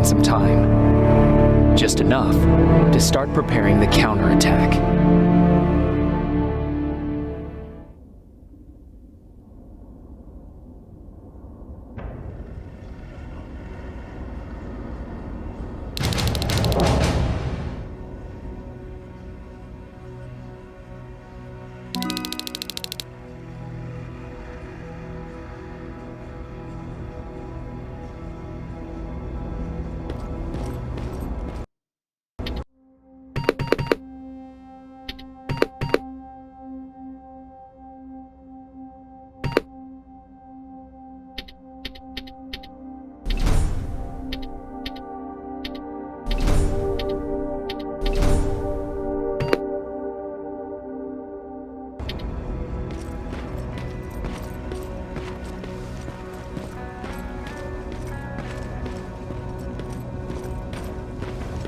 buying some time. Just enough to start preparing the counterattack.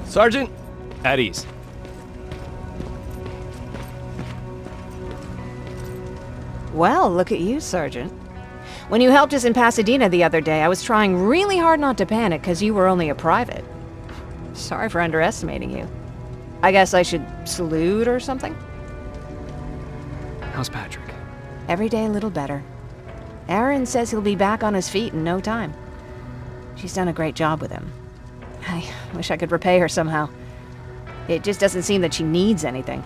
Sergeant, at ease. Well, look at you, Sergeant. When you helped us in Pasadena the other day, I was trying really hard not to panic because you were only a private. Sorry for underestimating you. I guess I should salute or something? How's Patrick? Every day a little better. Aaron says he'll be back on his feet in no time. She's done a great job with him. I wish I could repay her somehow. It just doesn't seem that she needs anything.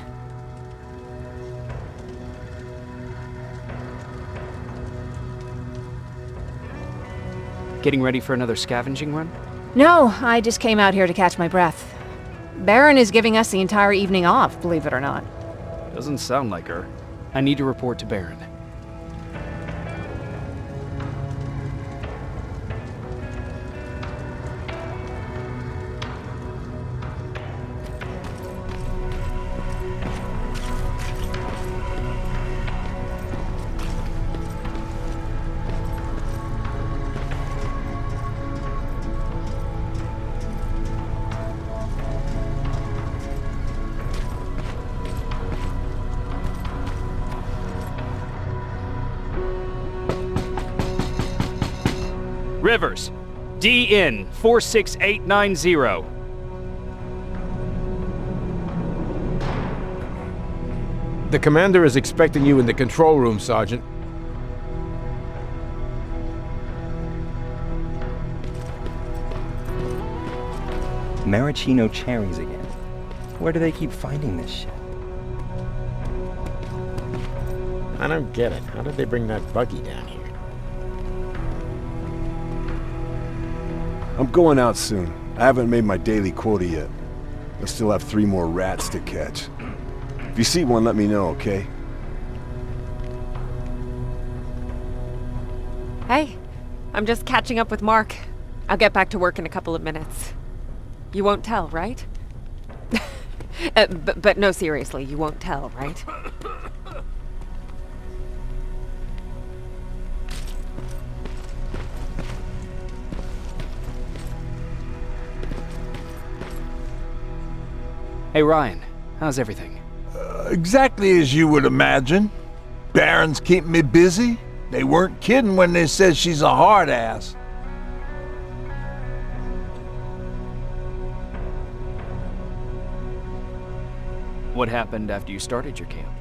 Getting ready for another scavenging run? No, I just came out here to catch my breath. Baron is giving us the entire evening off, believe it or not. Doesn't sound like her. I need to report to Baron. Rivers, DN 46890. The commander is expecting you in the control room, Sergeant. Maraschino cherries again. Where do they keep finding this shit? I don't get it. How did they bring that buggy down here? I'm going out soon. I haven't made my daily quota yet. I still have 3 more rats to catch. If you see one, let me know, okay? Hey, I'm just catching up with Mark. I'll get back to work in a couple of minutes. You won't tell, right? But no, seriously, you won't tell, right? Hey Ryan, how's everything? Exactly as you would imagine. Baron's keeping me busy. They weren't kidding when they said she's a hard ass. What happened after you started your camp?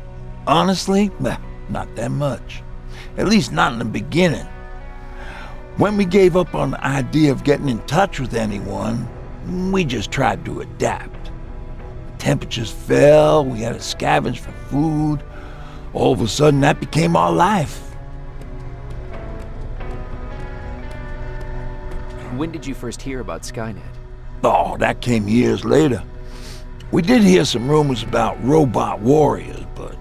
Honestly, not that much. At least not in the beginning. When we gave up on the idea of getting in touch with anyone, we just tried to adapt. Temperatures fell, we had to scavenge for food. All of a sudden, that became our life. When did you first hear about Skynet? Oh, that came years later. We did hear some rumors about robot warriors, but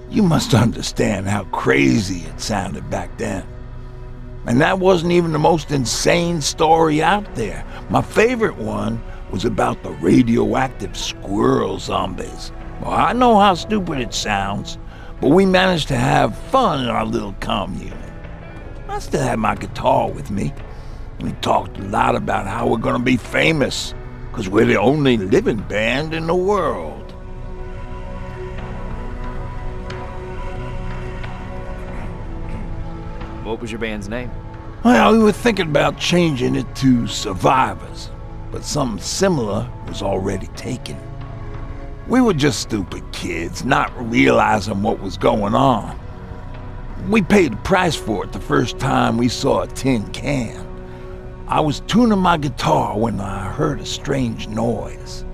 you must understand how crazy it sounded back then. And that wasn't even the most insane story out there. My favorite one was about the radioactive squirrel zombies. Well, I know how stupid it sounds, but we managed to have fun in our little commune. I still had my guitar with me. We talked a lot about how we're gonna be famous, because we're the only living band in the world. What was your band's name? Well, we were thinking about changing it to Survivors. but something similar was already taken. We were just stupid kids, not realizing what was going on. We paid the price for it the first time we saw a tin can. I was tuning my guitar when I heard a strange noise.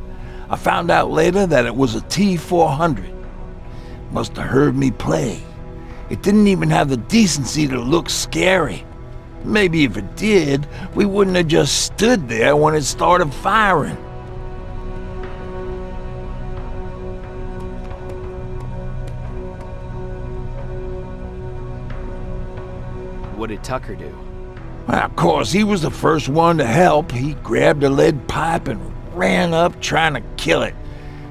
I found out later that it was a T-400. Must have heard me play. It didn't even have the decency to look scary. Maybe if it did, we wouldn't have just stood there when it started firing. What did Tucker do? Well, of course, he was the first one to help. He grabbed a lead pipe and ran up trying to kill it.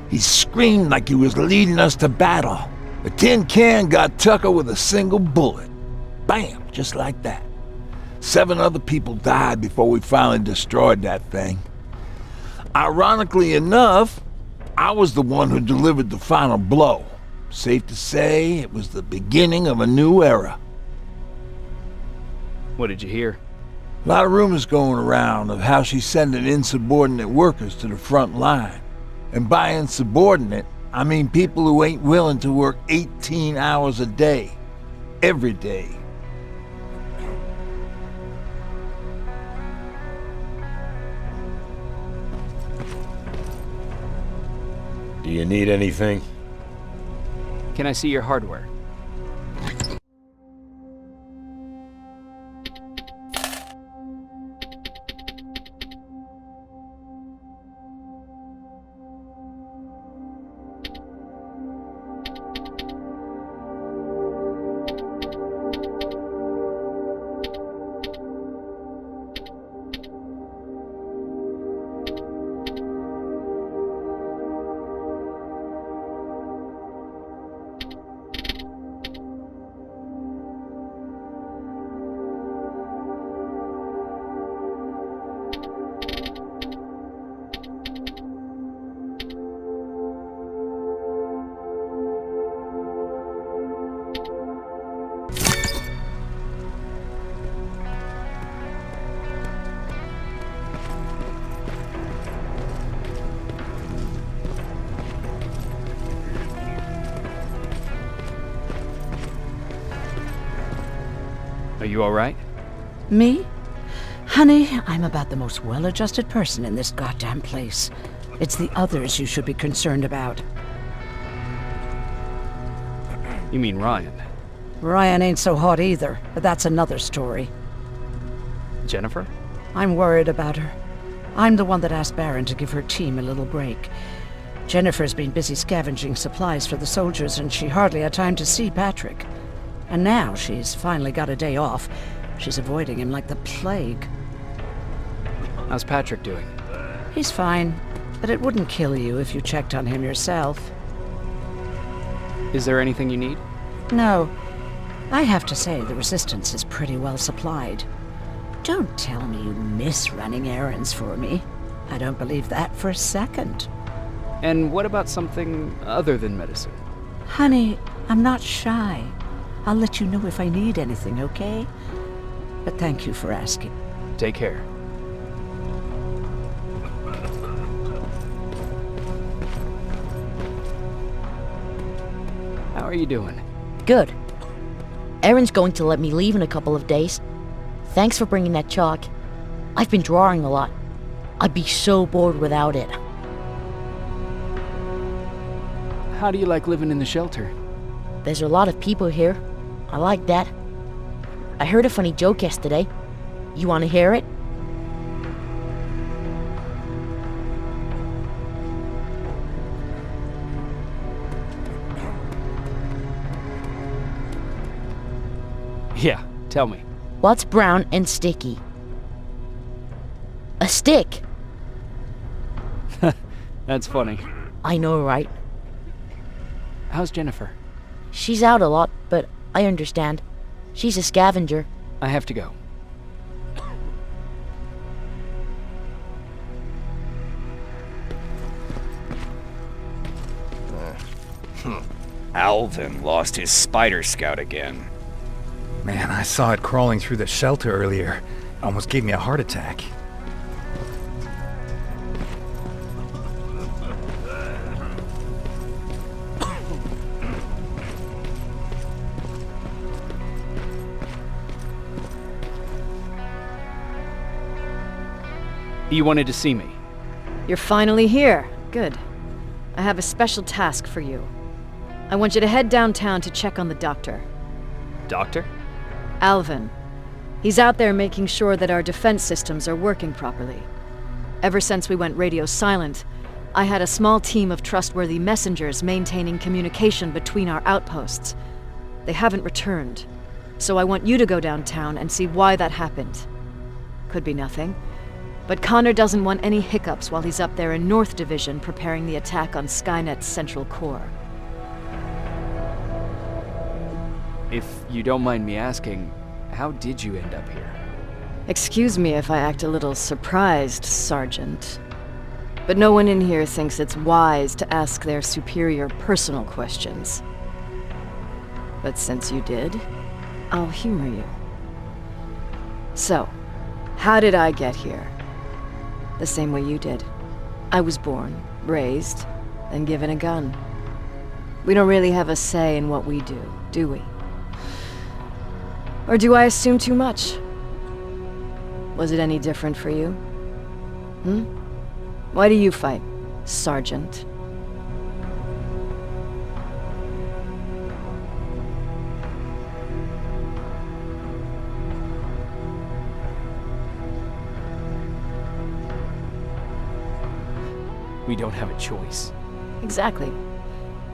He screamed like he was leading us to battle. The tin can got Tucker with a single bullet. Bam, just like that. 7 other people died before we finally destroyed that thing. Ironically enough, I was the one who delivered the final blow. Safe to say, it was the beginning of a new era. What did you hear? A lot of rumors going around of how she's sending insubordinate workers to the front line. And by insubordinate, I mean people who ain't willing to work 18 hours a day, every day. Do you need anything? Can I see your hardware? Are you all right? Me? Honey, I'm about the most well-adjusted person in this goddamn place. It's the others you should be concerned about. You mean Ryan? Ryan ain't so hot either, but that's another story. Jennifer? I'm worried about her. I'm the one that asked Baron to give her team a little break. Jennifer's been busy scavenging supplies for the soldiers, and she hardly had time to see Patrick. And now she's finally got a day off. She's avoiding him like the plague. How's Patrick doing? He's fine, but it wouldn't kill you if you checked on him yourself. Is there anything you need? No. I have to say the Resistance is pretty well supplied. Don't tell me you miss running errands for me. I don't believe that for a second. And what about something other than medicine? Honey, I'm not shy. I'll let you know if I need anything, okay? But thank you for asking. Take care. How are you doing? Good. Erin's going to let me leave in a couple of days. Thanks for bringing that chalk. I've been drawing a lot. I'd be so bored without it. How do you like living in the shelter? There's a lot of people here. I like that. I heard a funny joke yesterday. You want to hear it? Yeah, tell me. What's brown and sticky? A stick! That's funny. I know, right? How's Jennifer? She's out a lot, but I understand. She's a scavenger. I have to go. Alvin lost his spider scout again. Man, I saw it crawling through the shelter earlier. Almost gave me a heart attack. You wanted to see me. You're finally here. Good. I have a special task for you. I want you to head downtown to check on the doctor. Doctor? Alvin. He's out there making sure that our defense systems are working properly. Ever since we went radio silent, I had a small team of trustworthy messengers maintaining communication between our outposts. They haven't returned, so I want you to go downtown and see why that happened. Could be nothing, but Connor doesn't want any hiccups while he's up there in North Division preparing the attack on Skynet's central core. If you don't mind me asking, how did you end up here? Excuse me if I act a little surprised, Sergeant. But no one in here thinks it's wise to ask their superior personal questions. But since you did, I'll humor you. So, how did I get here? The same way you did. I was born, raised, and given a gun. We don't really have a say in what we do we? Or do I assume too much? Was it any different for you? Why do you fight, Sergeant? We don't have a choice. Exactly.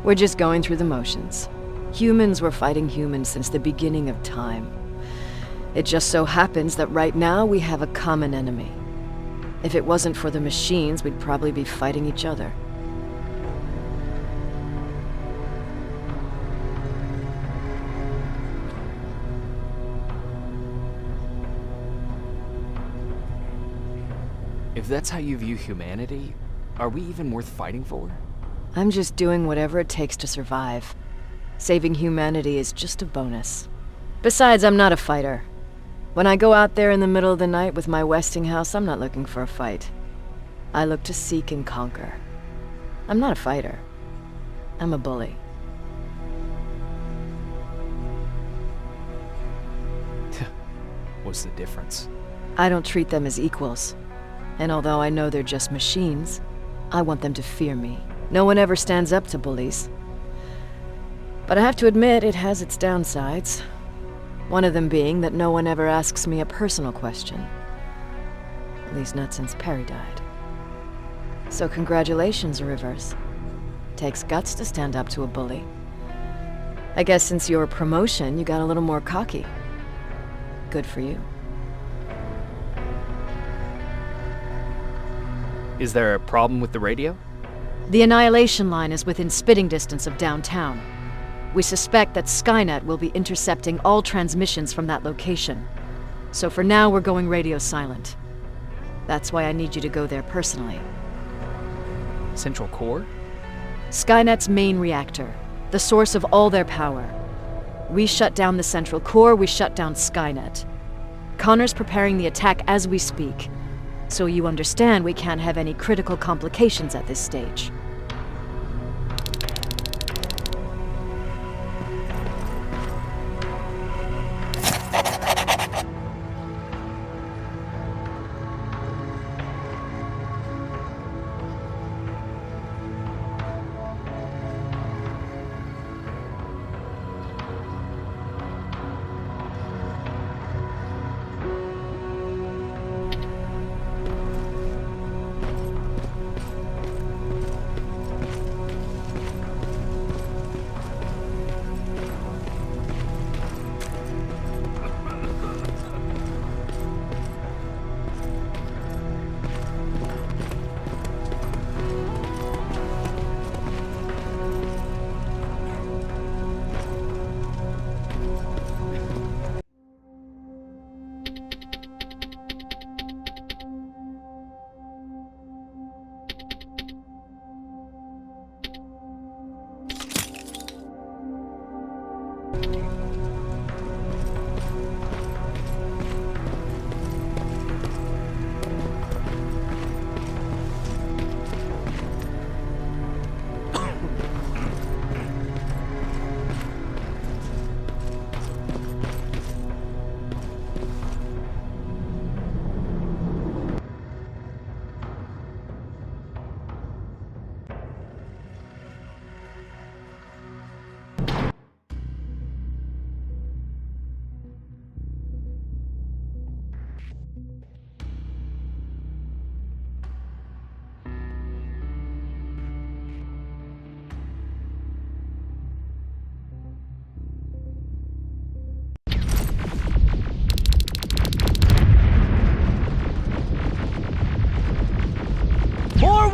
We're just going through the motions. Humans were fighting humans since the beginning of time. It just so happens that right now we have a common enemy. If it wasn't for the machines, we'd probably be fighting each other. If that's how you view humanity, are we even worth fighting for? I'm just doing whatever it takes to survive. Saving humanity is just a bonus. Besides, I'm not a fighter. When I go out there in the middle of the night with my Westinghouse, I'm not looking for a fight. I look to seek and conquer. I'm not a fighter. I'm a bully. What's the difference? I don't treat them as equals. And although I know they're just machines, I want them to fear me. No one ever stands up to bullies. But I have to admit, it has its downsides. One of them being that no one ever asks me a personal question. At least not since Perry died. So congratulations, Rivers. Takes guts to stand up to a bully. I guess since your promotion, you got a little more cocky. Good for you. Is there a problem with the radio? The Annihilation Line is within spitting distance of downtown. We suspect that Skynet will be intercepting all transmissions from that location. So for now, we're going radio silent. That's why I need you to go there personally. Central Core? Skynet's main reactor, the source of all their power. We shut down the Central Core, we shut down Skynet. Connor's preparing the attack as we speak, so you understand we can't have any critical complications at this stage.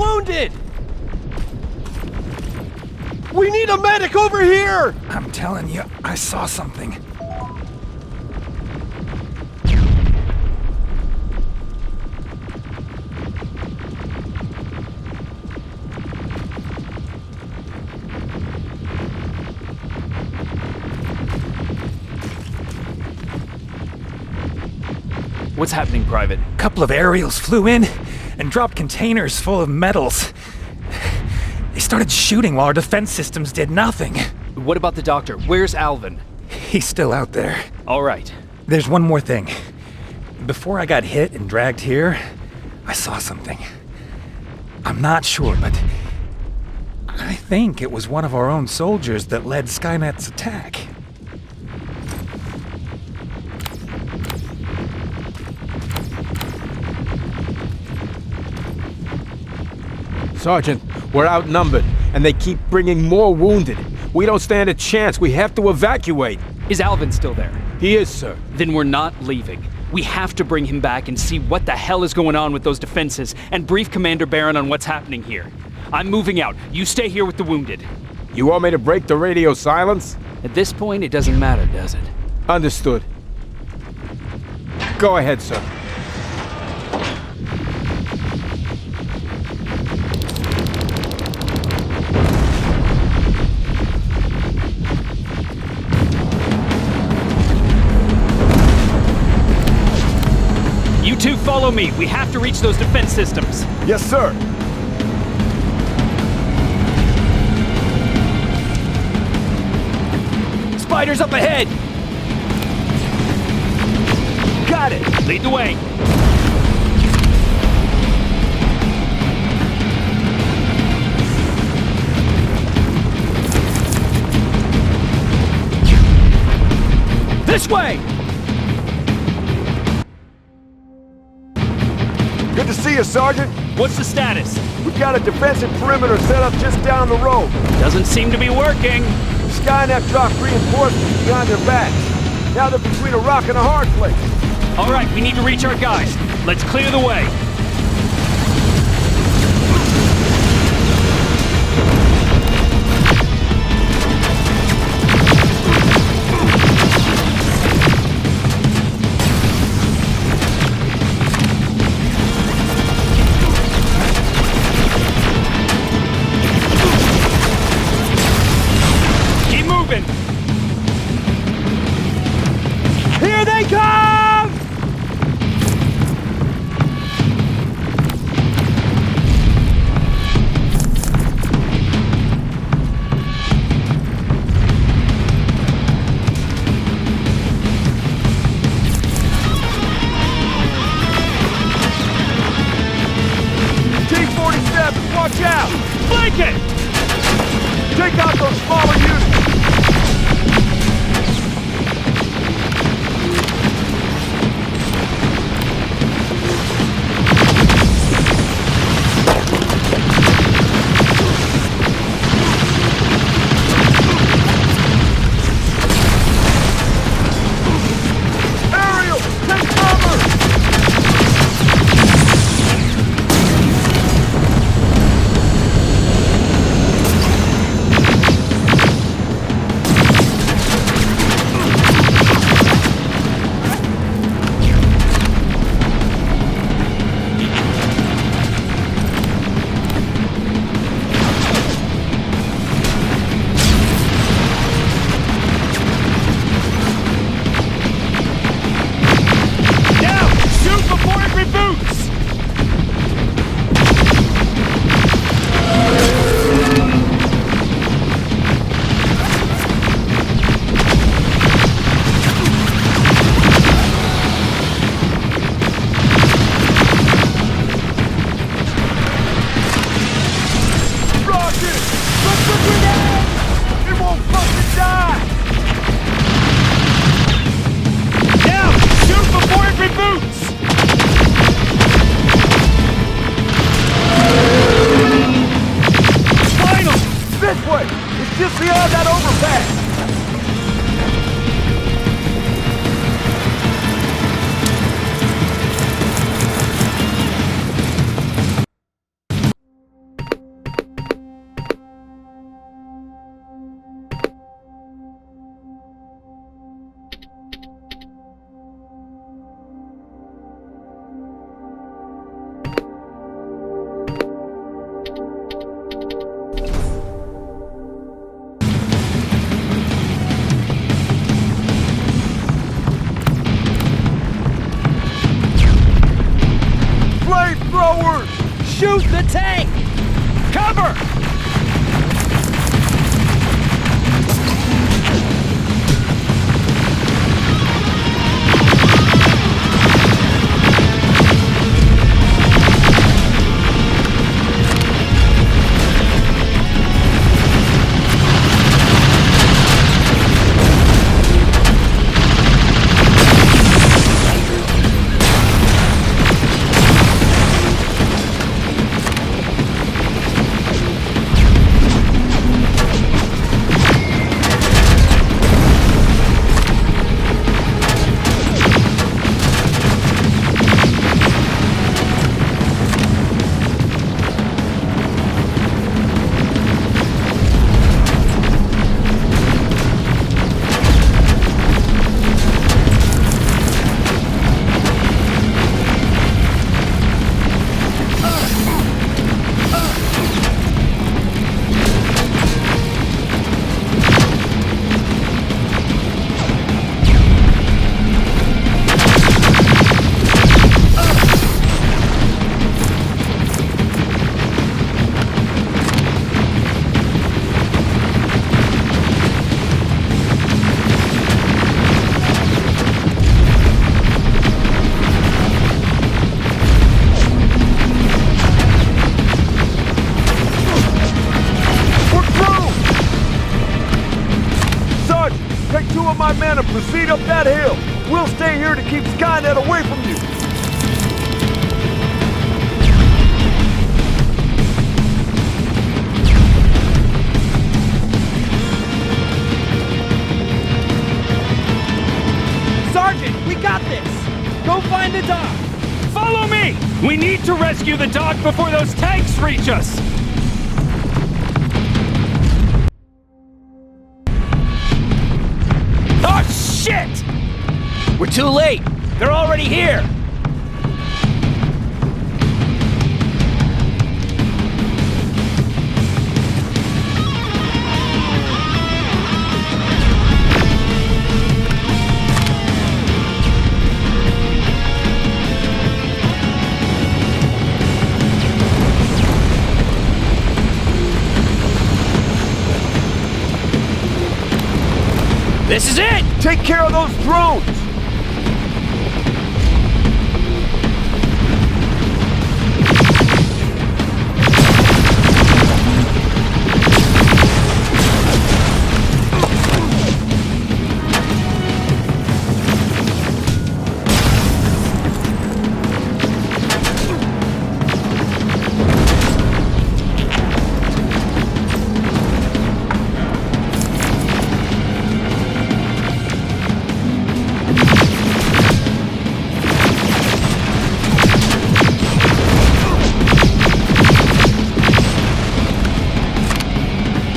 wounded! We need a medic over here! I'm telling you, I saw something. What's happening, Private? A couple of aerials flew in and dropped containers full of metals. They started shooting while our defense systems did nothing. What about the doctor? Where's Alvin? He's still out there. All right. There's one more thing. Before I got hit and dragged here, I saw something. I'm not sure, but I think it was one of our own soldiers that led Skynet's attack. Sergeant, we're outnumbered, and they keep bringing more wounded. We don't stand a chance. We have to evacuate. Is Alvin still there? He is, sir. Then we're not leaving. We have to bring him back and see what the hell is going on with those defenses and brief Commander Barron on what's happening here. I'm moving out. You stay here with the wounded. You want me to break the radio silence? At this point, it doesn't matter, does it? Understood. Go ahead, sir. You two follow me. We have to reach those defense systems. Yes, sir. Spiders up ahead! Got it! Lead the way! This way! Good to see you, Sergeant. What's the status? We've got a defensive perimeter set up just down the road. Doesn't seem to be working. Skynet dropped reinforcements behind their backs. Now they're between a rock and a hard place. All right, we need to reach our guys. Let's clear the way. Here they come! T-47, watch out! Flank it! Take out those smaller units! Just beyond that overpass! Flamethrowers! Shoot the tank! Cover! My men and proceed up that hill. We'll stay here to keep Skynet away from you. Sergeant, we got this! Go find the dog! Follow me! We need to rescue the dog before those tanks reach us! Shit! We're too late! They're already here! This is it! Take care of those drones!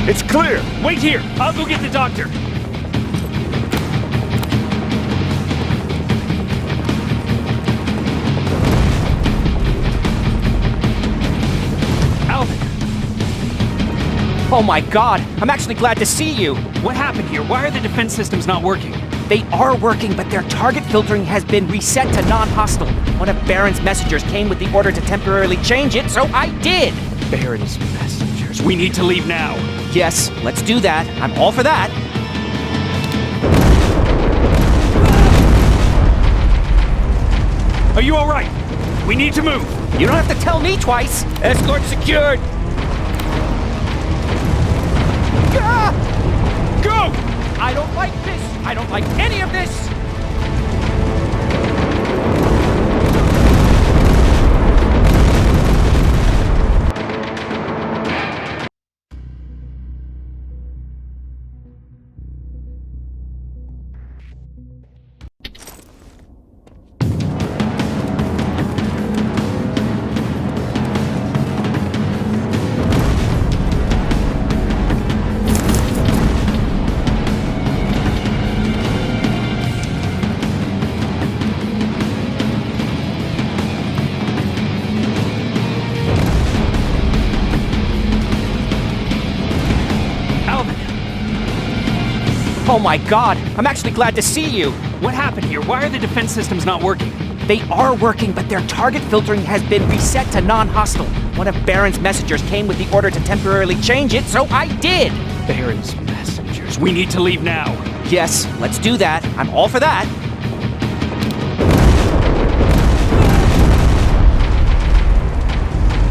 It's clear! Wait here! I'll go get the doctor! Alvin! Oh my god, I'm actually glad to see you! What happened here? Why are the defense systems not working? They are working, but their target filtering has been reset to non-hostile. One of Baron's messengers came with the order to temporarily change it, so I did! Baron's messengers. We need to leave now. Yes, let's do that. I'm all for that. Are you all right? We need to move. You don't have to tell me twice. Escort secured. Go! I don't like this. I don't like any of this. Oh my god, I'm actually glad to see you! What happened here? Why are the defense systems not working? They are working, but their target filtering has been reset to non-hostile. One of Baron's messengers came with the order to temporarily change it, so I did! Baron's messengers. We need to leave now. Yes, let's do that. I'm all for that.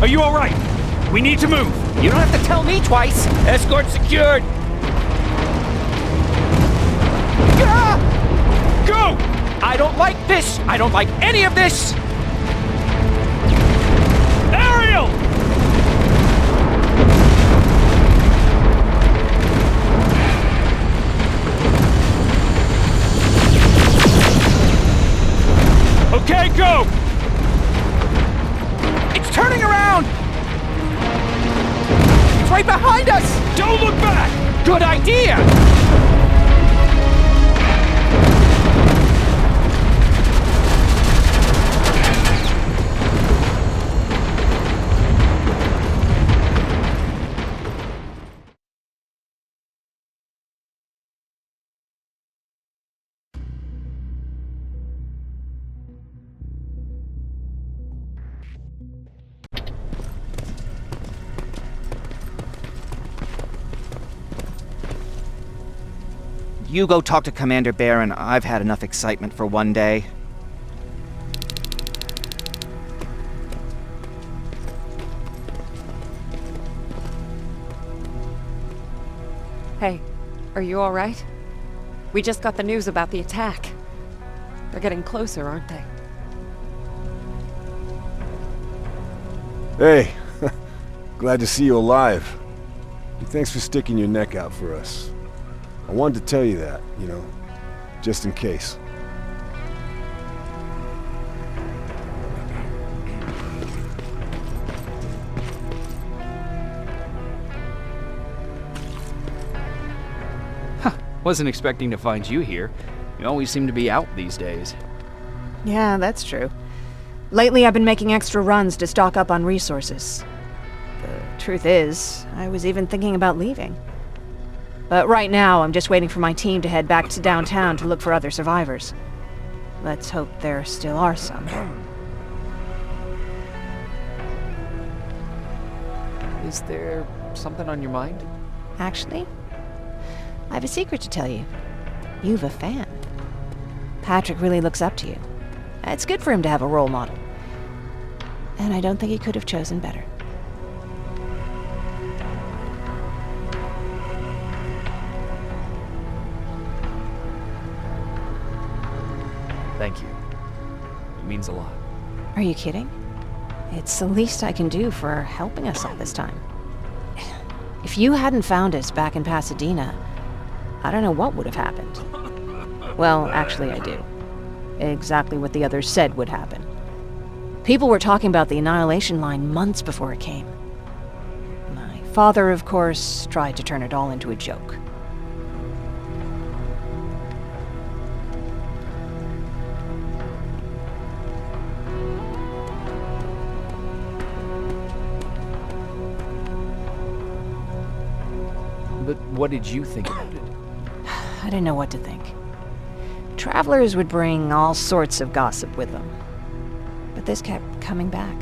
Are you all right? We need to move. You don't have to tell me twice. Escort secured. Ah! Go! I don't like this. I don't like any of this. Ariel! Okay, go! It's turning around! It's right behind us! Don't look back! Good idea! You go talk to Commander Baron. I've had enough excitement for one day. Hey, are you all right? We just got the news about the attack. They're getting closer, aren't they? Hey, glad to see you alive. And thanks for sticking your neck out for us. I wanted to tell you that, you know, just in case. Wasn't expecting to find you here. You always seem to be out these days. Yeah, that's true. Lately, I've been making extra runs to stock up on resources. The truth is, I was even thinking about leaving. But right now, I'm just waiting for my team to head back to downtown to look for other survivors. Let's hope there still are some. Is there something on your mind? Actually, I have a secret to tell you. You've a fan. Patrick really looks up to you. It's good for him to have a role model. And I don't think he could have chosen better. Thank you. It means a lot. Are you kidding? It's the least I can do for helping us all this time. If you hadn't found us back in Pasadena, I don't know what would have happened. Well, actually I do. Exactly what the others said would happen. People were talking about the Annihilation Line months before it came. My father, of course, tried to turn it all into a joke. But what did you think about it? I didn't know what to think. Travelers would bring all sorts of gossip with them. But this kept coming back.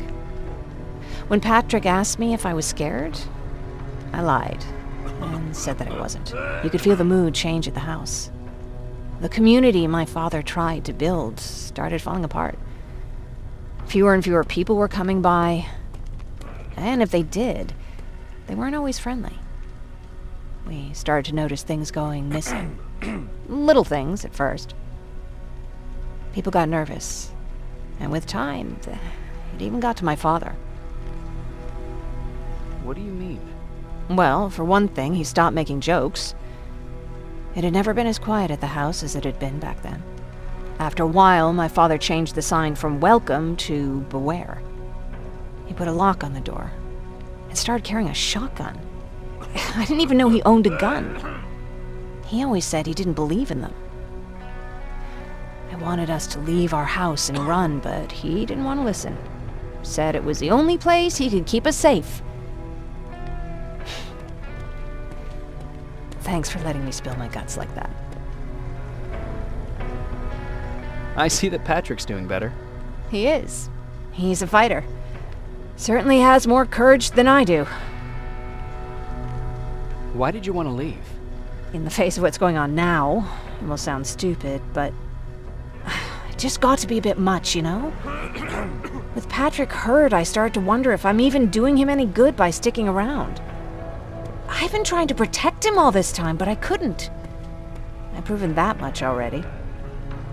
When Patrick asked me if I was scared, I lied and said that I wasn't. You could feel the mood change at the house. The community my father tried to build started falling apart. Fewer and fewer people were coming by, and if they did, they weren't always friendly. We started to notice things going missing. Little things at first. People got nervous. And with time, it even got to my father. What do you mean? Well, for one thing, he stopped making jokes. It had never been as quiet at the house as it had been back then. After a while, my father changed the sign from welcome to beware. He put a lock on the door and started carrying a shotgun. I didn't even know he owned a gun. He always said he didn't believe in them. I wanted us to leave our house and run, but he didn't want to listen. Said it was the only place he could keep us safe. Thanks for letting me spill my guts like that. I see that Patrick's doing better. He is. He's a fighter. Certainly has more courage than I do. Why did you want to leave? In the face of what's going on now, it will sound stupid, but it just got to be a bit much, you know? With Patrick hurt, I started to wonder if I'm even doing him any good by sticking around. I've been trying to protect him all this time, but I couldn't. I've proven that much already.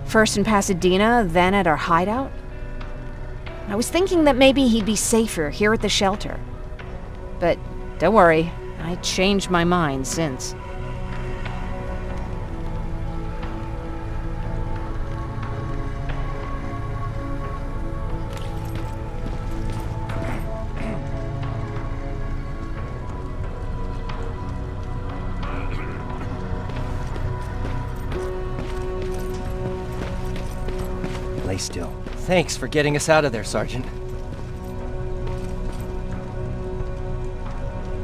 First in Pasadena, then at our hideout. I was thinking that maybe he'd be safer here at the shelter. But don't worry, I changed my mind since. Lay still. Thanks for getting us out of there, Sergeant.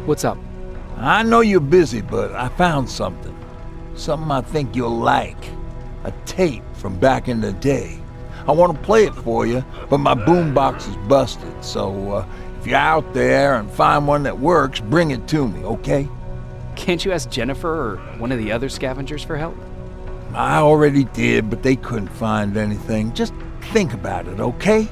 What's up? I know you're busy, but I found something. Something I think you'll like. A tape from back in the day. I want to play it for you, but my boombox is busted, so if you're out there and find one that works, bring it to me, okay? Can't you ask Jennifer or one of the other scavengers for help? I already did, but they couldn't find anything. Just think about it, okay?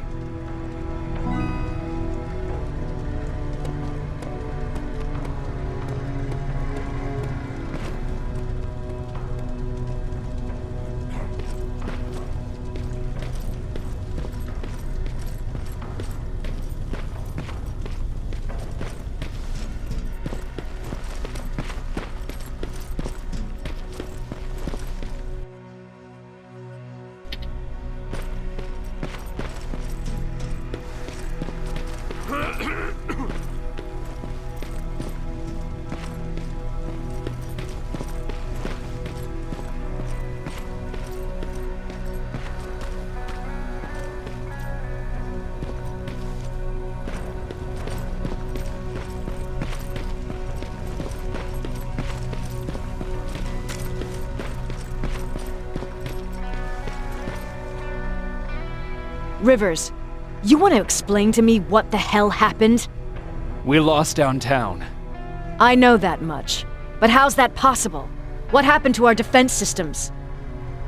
Rivers, you want to explain to me what the hell happened? We lost downtown. I know that much. But how's that possible? What happened to our defense systems?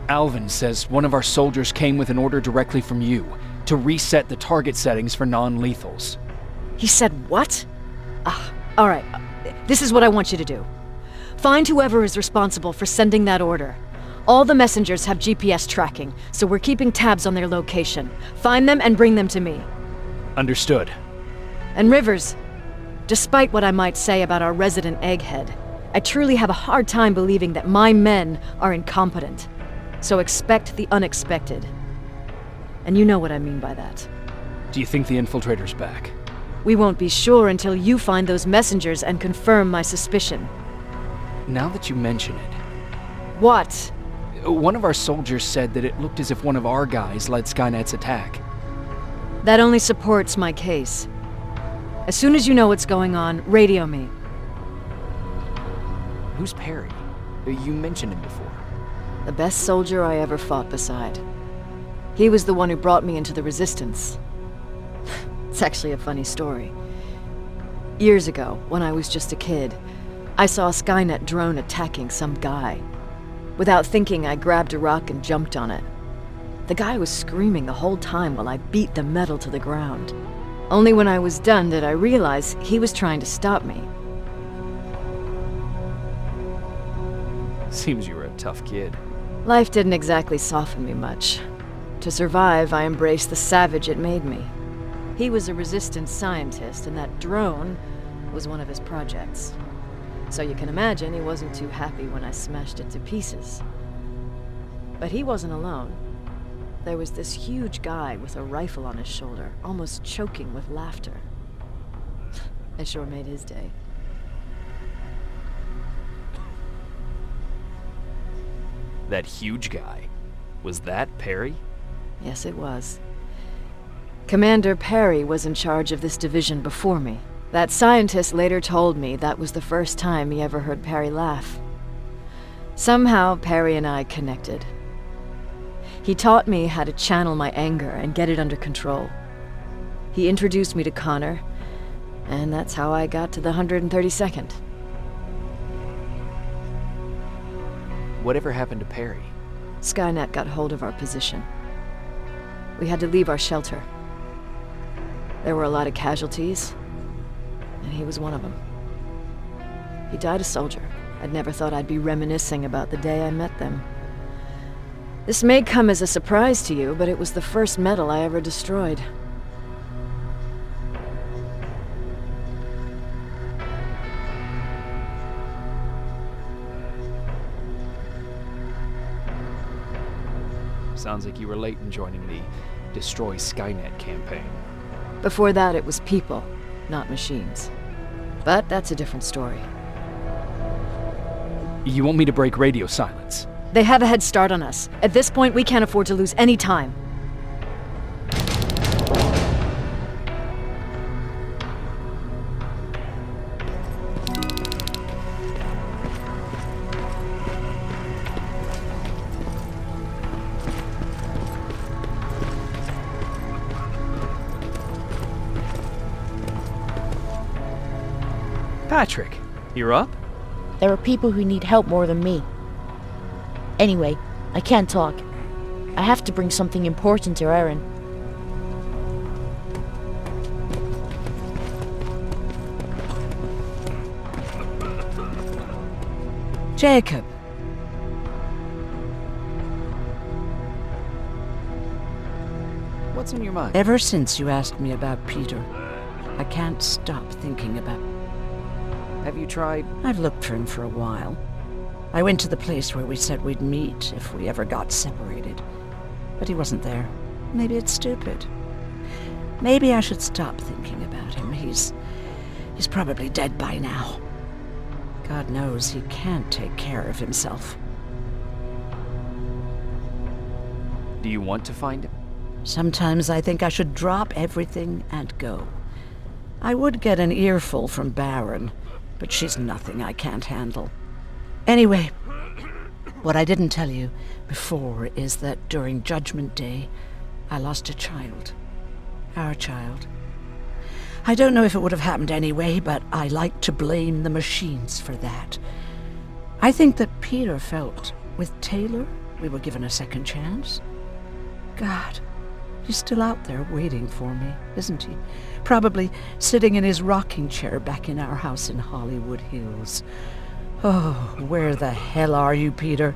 Alvin says one of our soldiers came with an order directly from you to reset the target settings for non-lethals. He said what? All right. This is what I want you to do. Find whoever is responsible for sending that order. All the messengers have GPS tracking, so we're keeping tabs on their location. Find them and bring them to me. Understood. And Rivers, despite what I might say about our resident egghead, I truly have a hard time believing that my men are incompetent. So expect the unexpected. And you know what I mean by that. Do you think the Infiltrator's back? We won't be sure until you find those messengers and confirm my suspicion. Now that you mention it... What? One of our soldiers said that it looked as if one of our guys led Skynet's attack. That only supports my case. As soon as you know what's going on, radio me. Who's Perry? You mentioned him before. The best soldier I ever fought beside. He was the one who brought me into the Resistance. It's actually a funny story. Years ago, when I was just a kid, I saw a Skynet drone attacking some guy. Without thinking, I grabbed a rock and jumped on it. The guy was screaming the whole time while I beat the metal to the ground. Only when I was done did I realize he was trying to stop me. Seems you were a tough kid. Life didn't exactly soften me much. To survive, I embraced the savage it made me. He was a resistance scientist, and that drone was one of his projects. So you can imagine he wasn't too happy when I smashed it to pieces. But he wasn't alone. There was this huge guy with a rifle on his shoulder, almost choking with laughter. I sure made his day. That huge guy. Was that Perry? Yes, it was. Commander Perry was in charge of this division before me. That scientist later told me that was the first time he ever heard Perry laugh. Somehow, Perry and I connected. He taught me how to channel my anger and get it under control. He introduced me to Connor, and that's how I got to the 132nd. Whatever happened to Perry? Skynet got hold of our position. We had to leave our shelter. There were a lot of casualties, and he was one of them. He died a soldier. I'd never thought I'd be reminiscing about the day I met them. This may come as a surprise to you, but it was the first medal I ever destroyed. Sounds like you were late in joining the Destroy Skynet campaign. Before that, it was people, not machines. But that's a different story. You want me to break radio silence? They have a head start on us. At this point, we can't afford to lose any time. Patrick, you're up? There are people who need help more than me. Anyway, I can't talk. I have to bring something important to Erin. Jacob. What's on your mind? Ever since you asked me about Peter, I can't stop thinking about... Have you tried? I've looked for him for a while. I went to the place where we said we'd meet if we ever got separated. But he wasn't there. Maybe it's stupid. Maybe I should stop thinking about him. He's probably dead by now. God knows he can't take care of himself. Do you want to find him? Sometimes I think I should drop everything and go. I would get an earful from Baron, but she's nothing I can't handle. Anyway, what I didn't tell you before is that during Judgment Day, I lost a child. Our child. I don't know if it would have happened anyway, but I like to blame the machines for that. I think that Peter felt with Taylor we were given a second chance. God, he's still out there waiting for me, isn't he? Probably sitting in his rocking chair back in our house in Hollywood Hills. Oh, where the hell are you, Peter?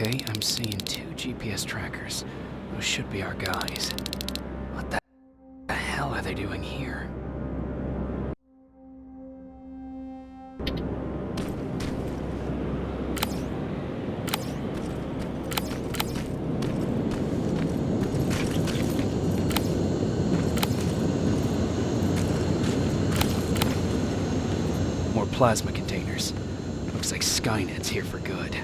Okay, I'm seeing 2 GPS trackers. Those should be our guys. What the hell are they doing here? More plasma containers. Looks like Skynet's here for good.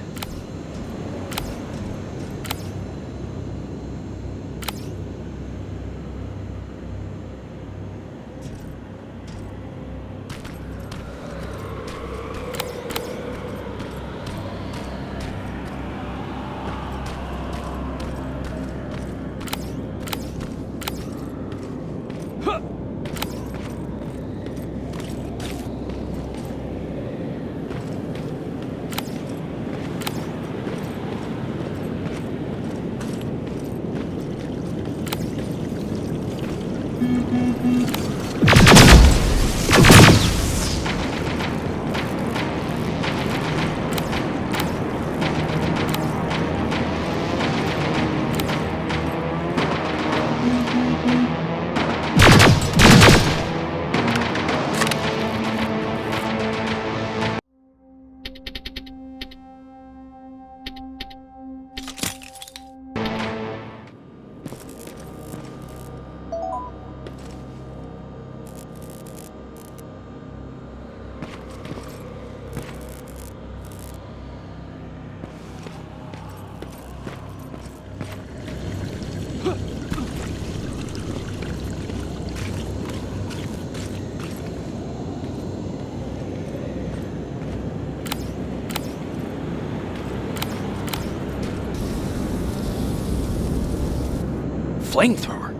flamethrower.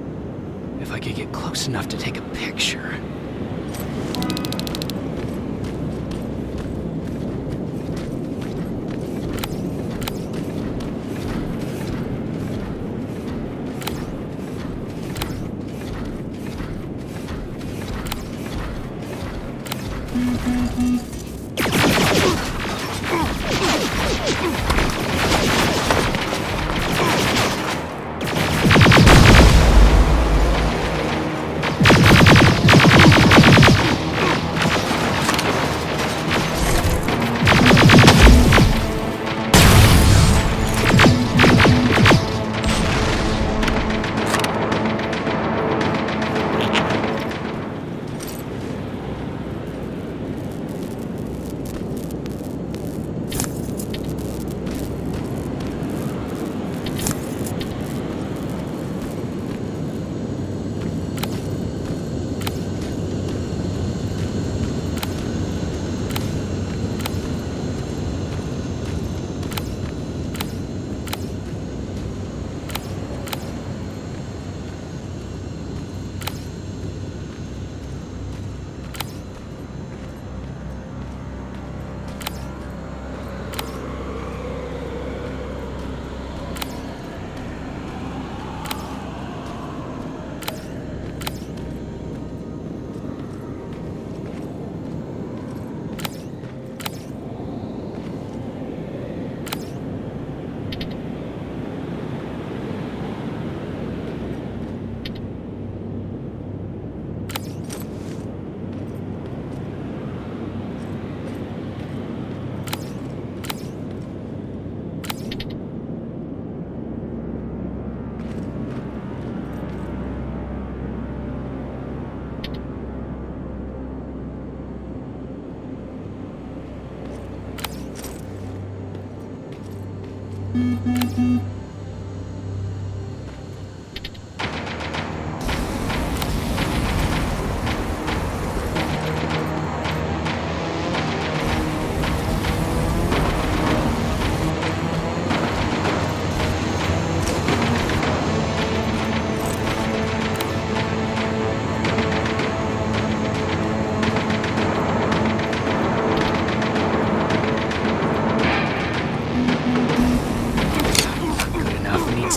If I could get close enough to take a picture.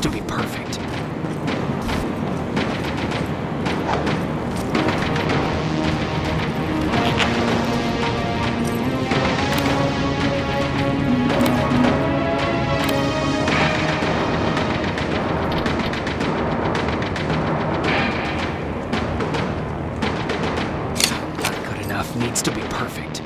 To be perfect. Not good enough, needs to be perfect.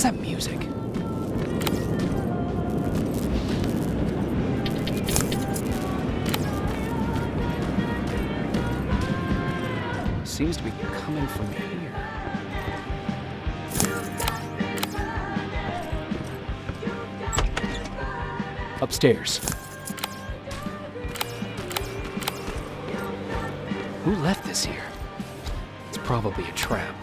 What's that music? Seems to be coming from here. Upstairs. Who left this here? It's probably a trap.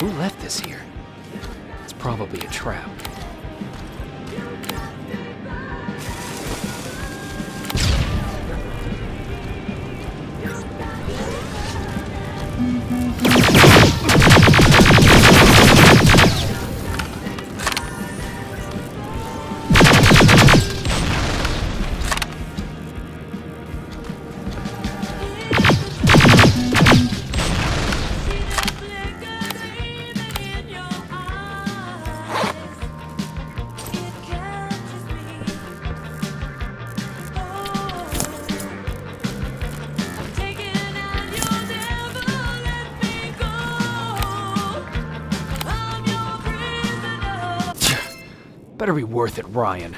Who left this here? It's probably a trap. Better be worth it, Ryan.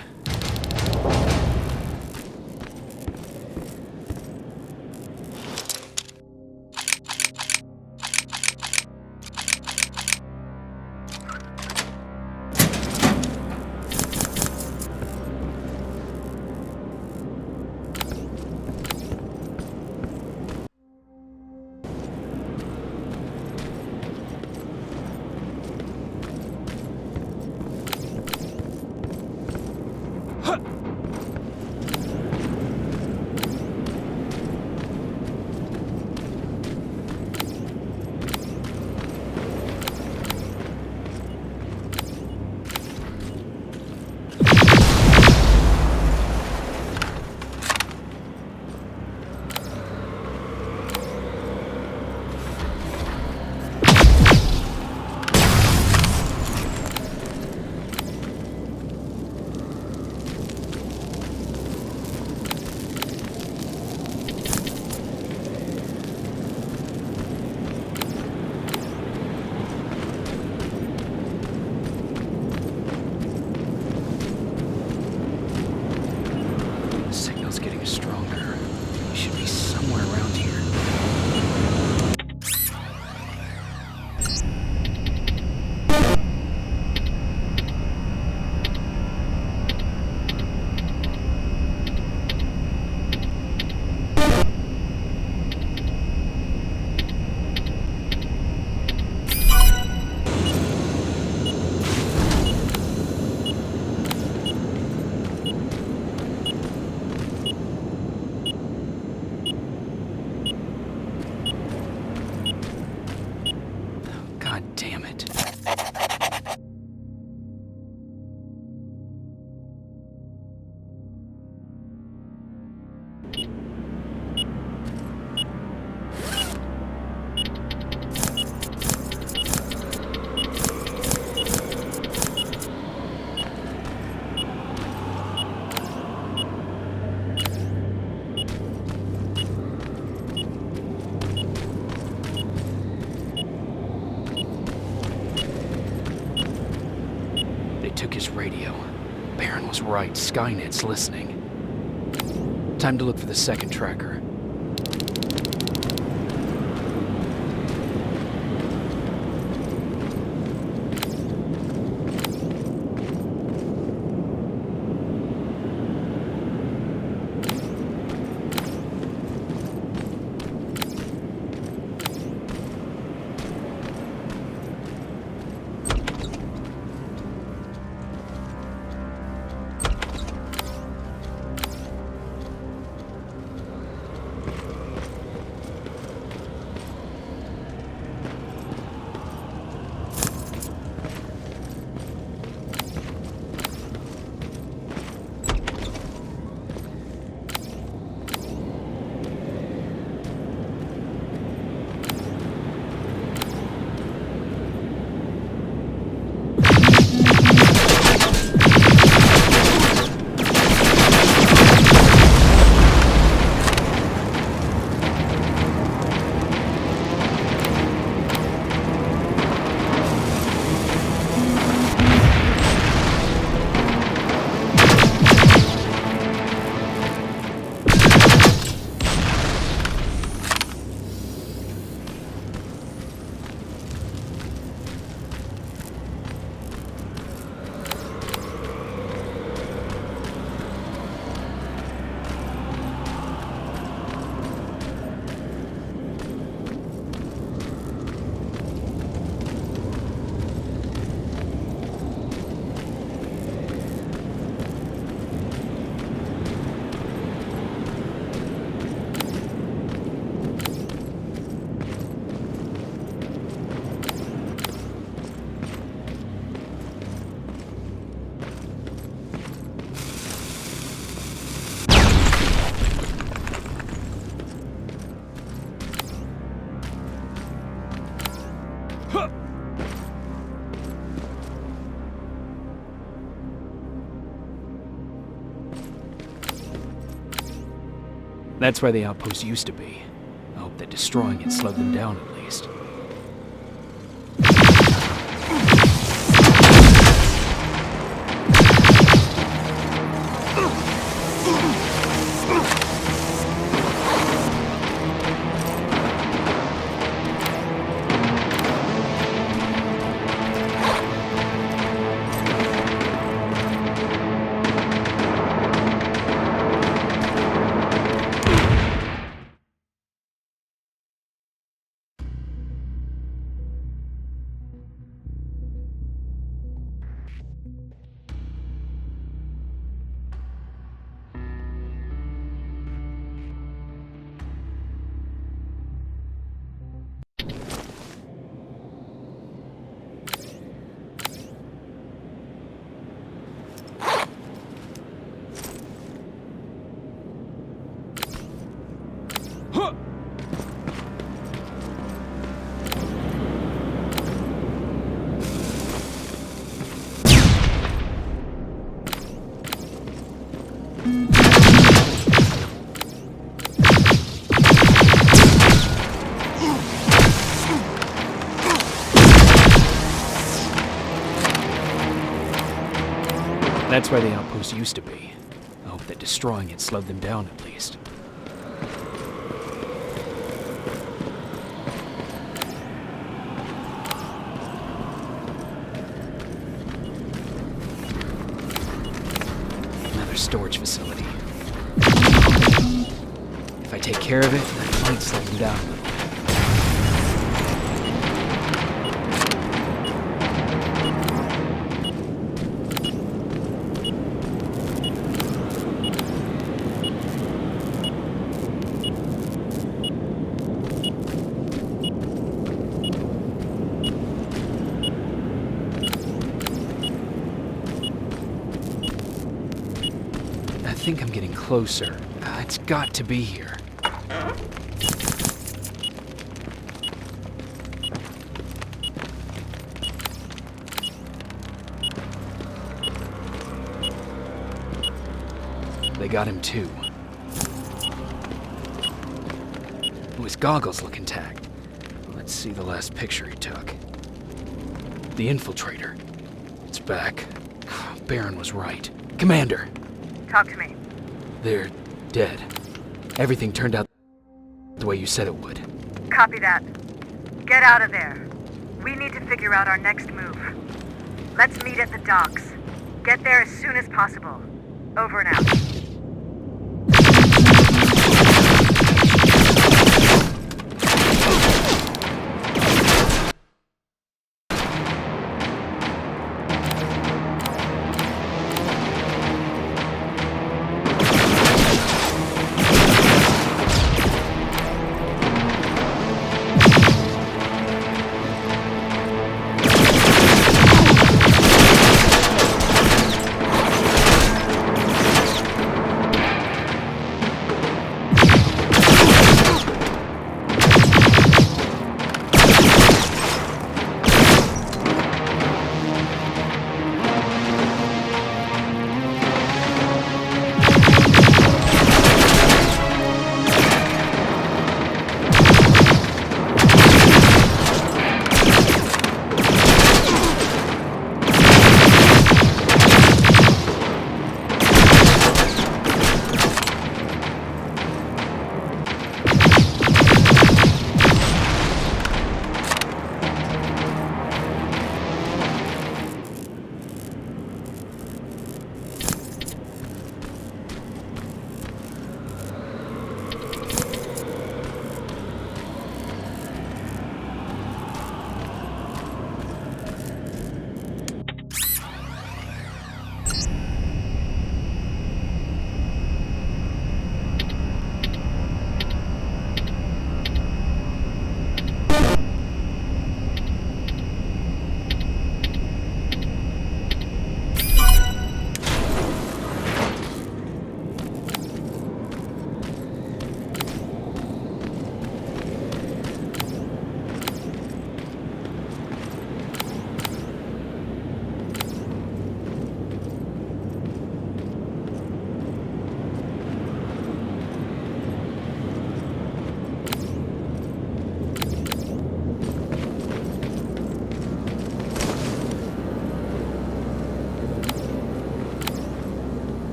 Took his radio. Baron was right. Skynet's listening. Time to look for the second tracker. That's where the outpost used to be. I hope that destroying it slowed them down at least. That's where the outpost used to be. I hope that destroying it slowed them down at least. Another storage facility. If I take care of it, that might slow them down a little. I think I'm getting closer. It's got to be here. They got him too. Oh, his goggles look intact. Let's see the last picture he took. The Infiltrator. It's back. Baron was right. Commander! Talk to me. They're dead. Everything turned out the way you said it would. Copy that. Get out of there. We need to figure out our next move. Let's meet at the docks. Get there as soon as possible. Over and out.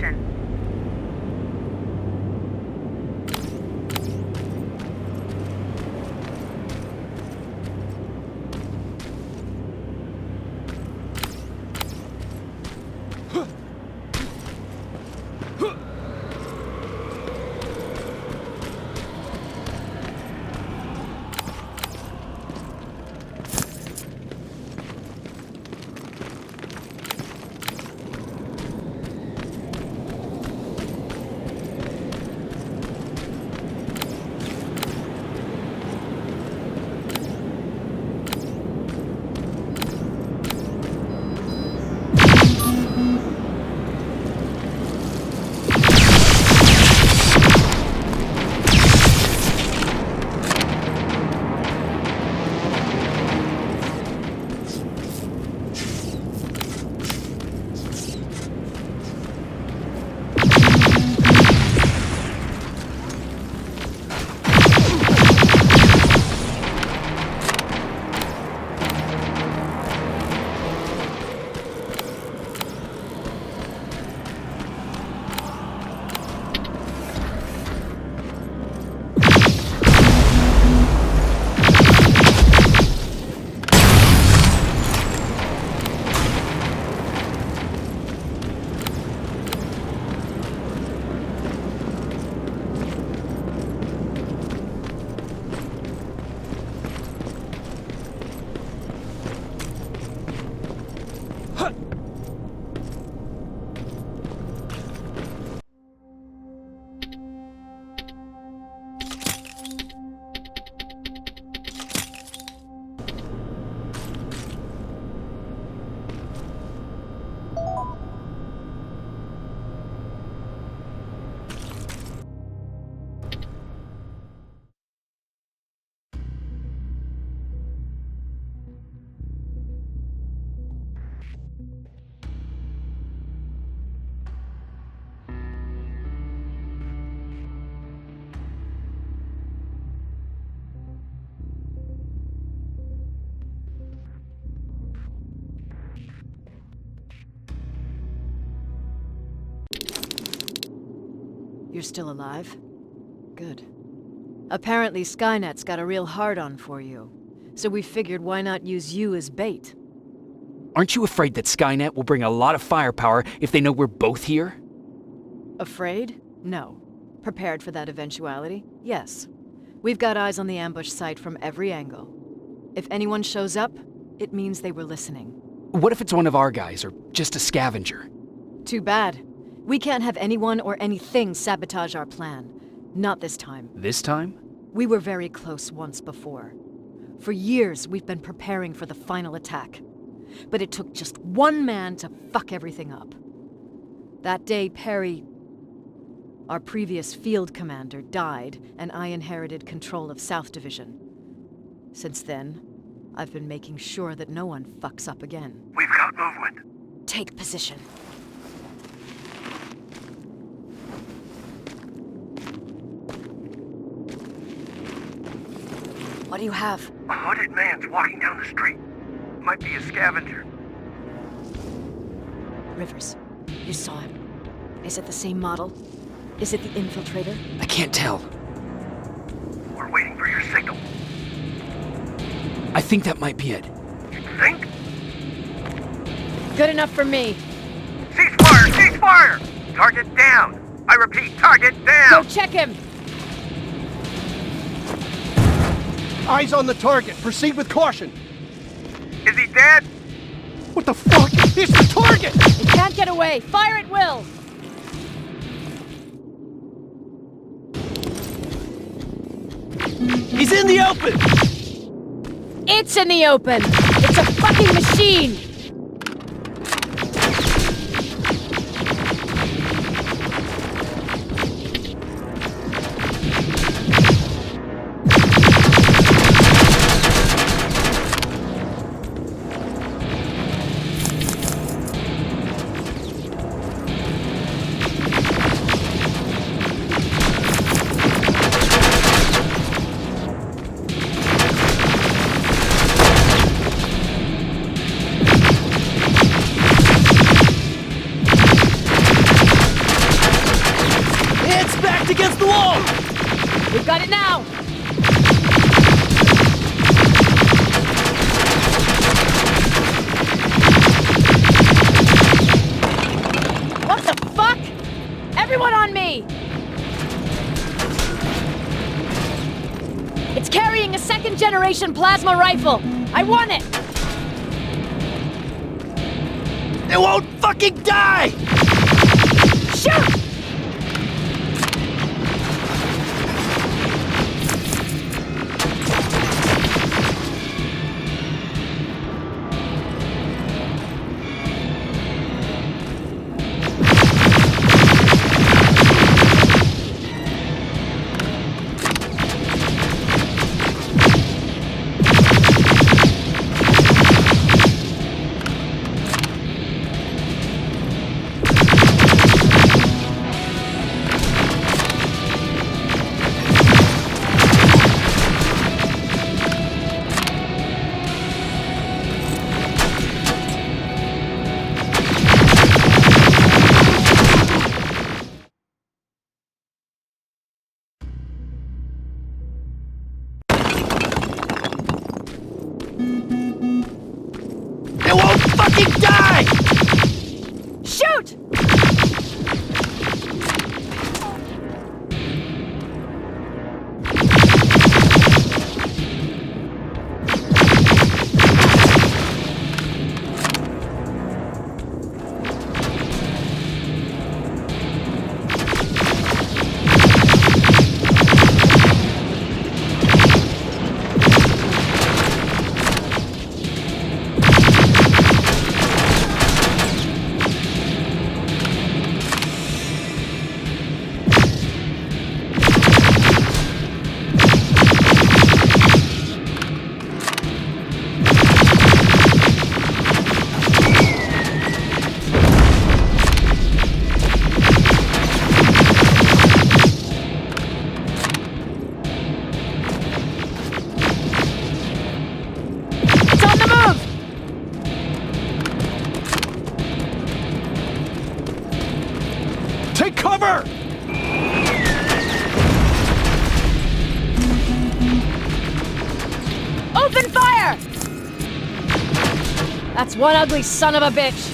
position. You're still alive? Good. Apparently Skynet's got a real hard-on for you. So we figured why not use you as bait? Aren't you afraid that Skynet will bring a lot of firepower if they know we're both here? Afraid? No. Prepared for that eventuality? Yes. We've got eyes on the ambush site from every angle. If anyone shows up, it means they were listening. What if it's one of our guys, or just a scavenger? Too bad. We can't have anyone or anything sabotage our plan. Not this time. This time? We were very close once before. For years, we've been preparing for the final attack. But it took just one man to fuck everything up. That day, Perry, our previous field commander, died, and I inherited control of South Division. Since then, I've been making sure that no one fucks up again. We've got movement. Take position. What do you have? A hooded man's walking down the street. Might be a scavenger. Rivers, you saw him. Is it the same model? Is it the Infiltrator? I can't tell. We're waiting for your signal. I think that might be it. You think? Good enough for me. Cease fire! Cease fire! Target down! I repeat, target down! Go check him! Eyes on the target. Proceed with caution. Is he dead? What the fuck? It's the target! It can't get away. Fire at will! He's in the open! It's in the open! It's a fucking machine! I've got it now! What the fuck? Everyone on me! It's carrying a second-generation plasma rifle! I want it! It won't fucking die! Shoot! It won't fucking die! Shoot! Take cover! Open fire! That's one ugly son of a bitch!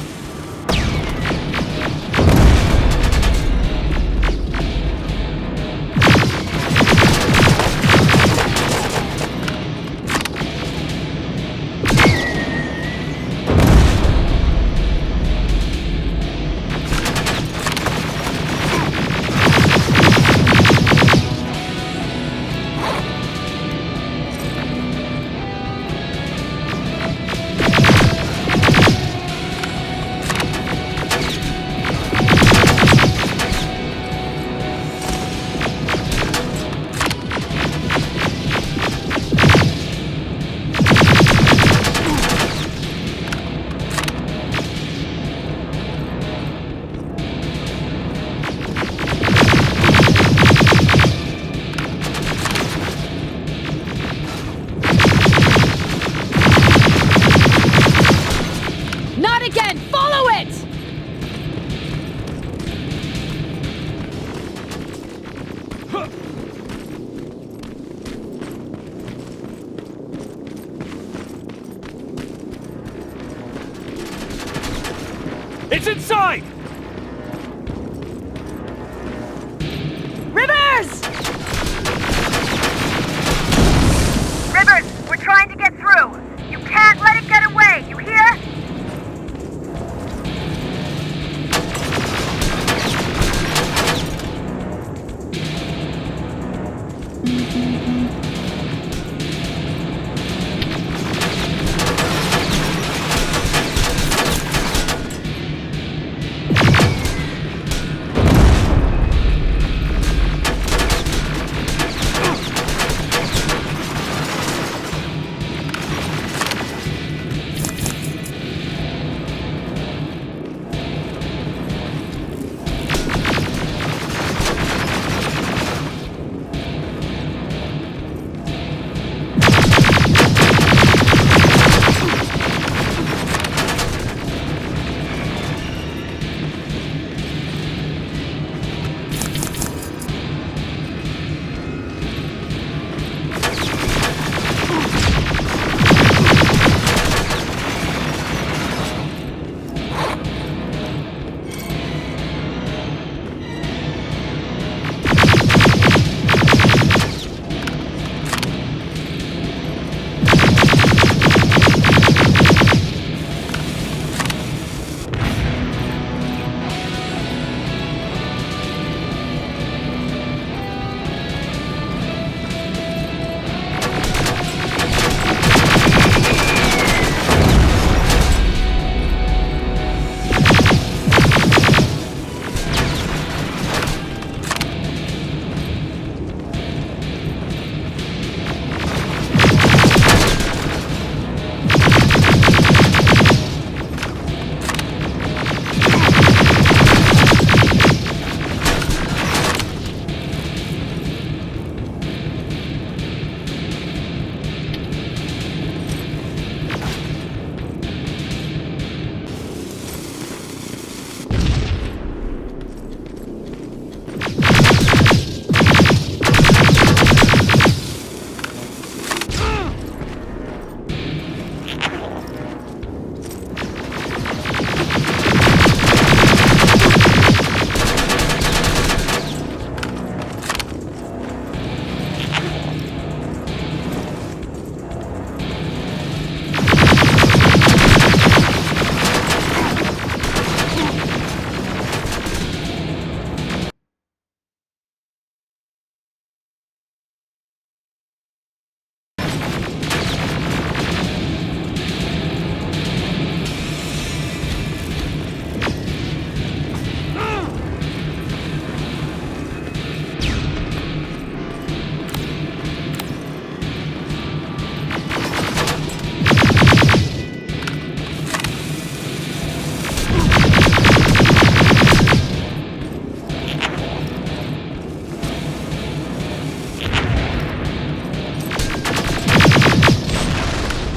It's inside! Rivers! Rivers, we're trying to get through. You can't let it get away, you hear?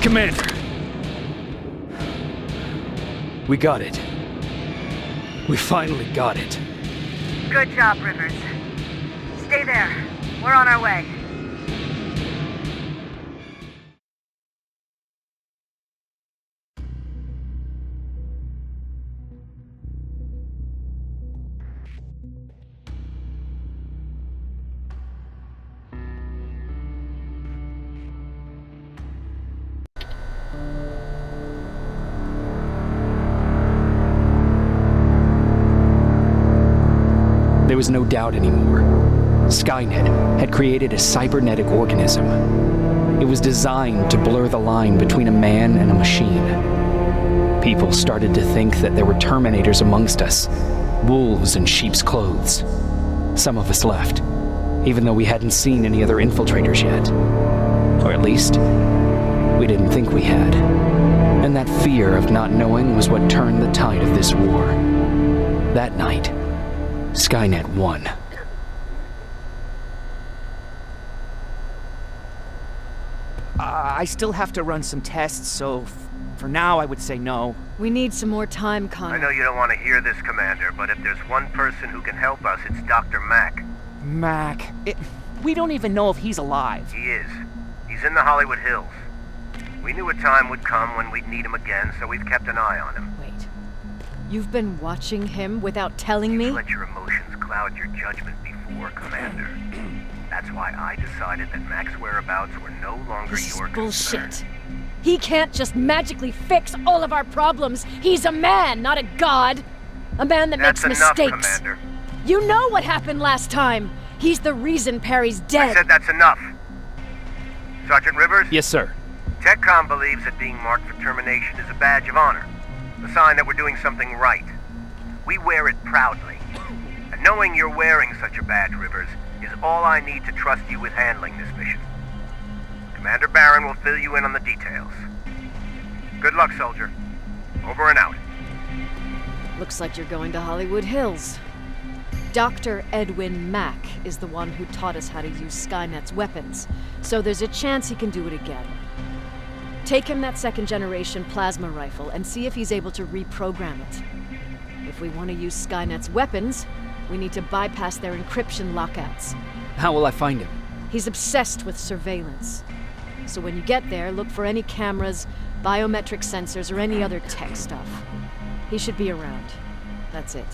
Commander! We got it. We finally got it. Good job, Rivers. Stay there. We're on our way. There was no doubt anymore. Skynet had created a cybernetic organism. It was designed to blur the line between a man and a machine. People started to think that there were Terminators amongst us, wolves in sheep's clothes. Some of us left, even though we hadn't seen any other infiltrators yet. Or at least, we didn't think we had. And that fear of not knowing was what turned the tide of this war. That night, Skynet won. I still have to run some tests, so for now I would say no. We need some more time, Connor. I know you don't want to hear this, Commander, but if there's one person who can help us, it's Dr. Mack. Mac. We don't even know if he's alive. He is. He's in the Hollywood Hills. We knew a time would come when we'd need him again, so we've kept an eye on him. Wait. You've been watching him without telling me? You've let your emotions cloud your judgment before, Commander. That's why I decided that Mack's whereabouts were no longer your Bullshit. concern. He can't just magically fix all of our problems. He's a man, not a god. A man that That's makes enough, mistakes. Commander. You know what happened last time. He's the reason Perry's dead. I said that's enough. Sergeant Rivers? Yes, sir. TechCom believes that being marked for termination is a badge of honor. A sign that we're doing something right. We wear it proudly. And knowing you're wearing such a badge, Rivers, is all I need to trust you with handling this mission. Commander Barron will fill you in on the details. Good luck, soldier. Over and out. Looks like you're going to Hollywood Hills. Dr. Edwin Mack is the one who taught us how to use Skynet's weapons, so there's a chance he can do it again. Take him that second-generation plasma rifle and see if he's able to reprogram it. If we want to use Skynet's weapons, we need to bypass their encryption lockouts. How will I find him? He's obsessed with surveillance. So when you get there, look for any cameras, biometric sensors, or any other tech stuff. He should be around. That's it.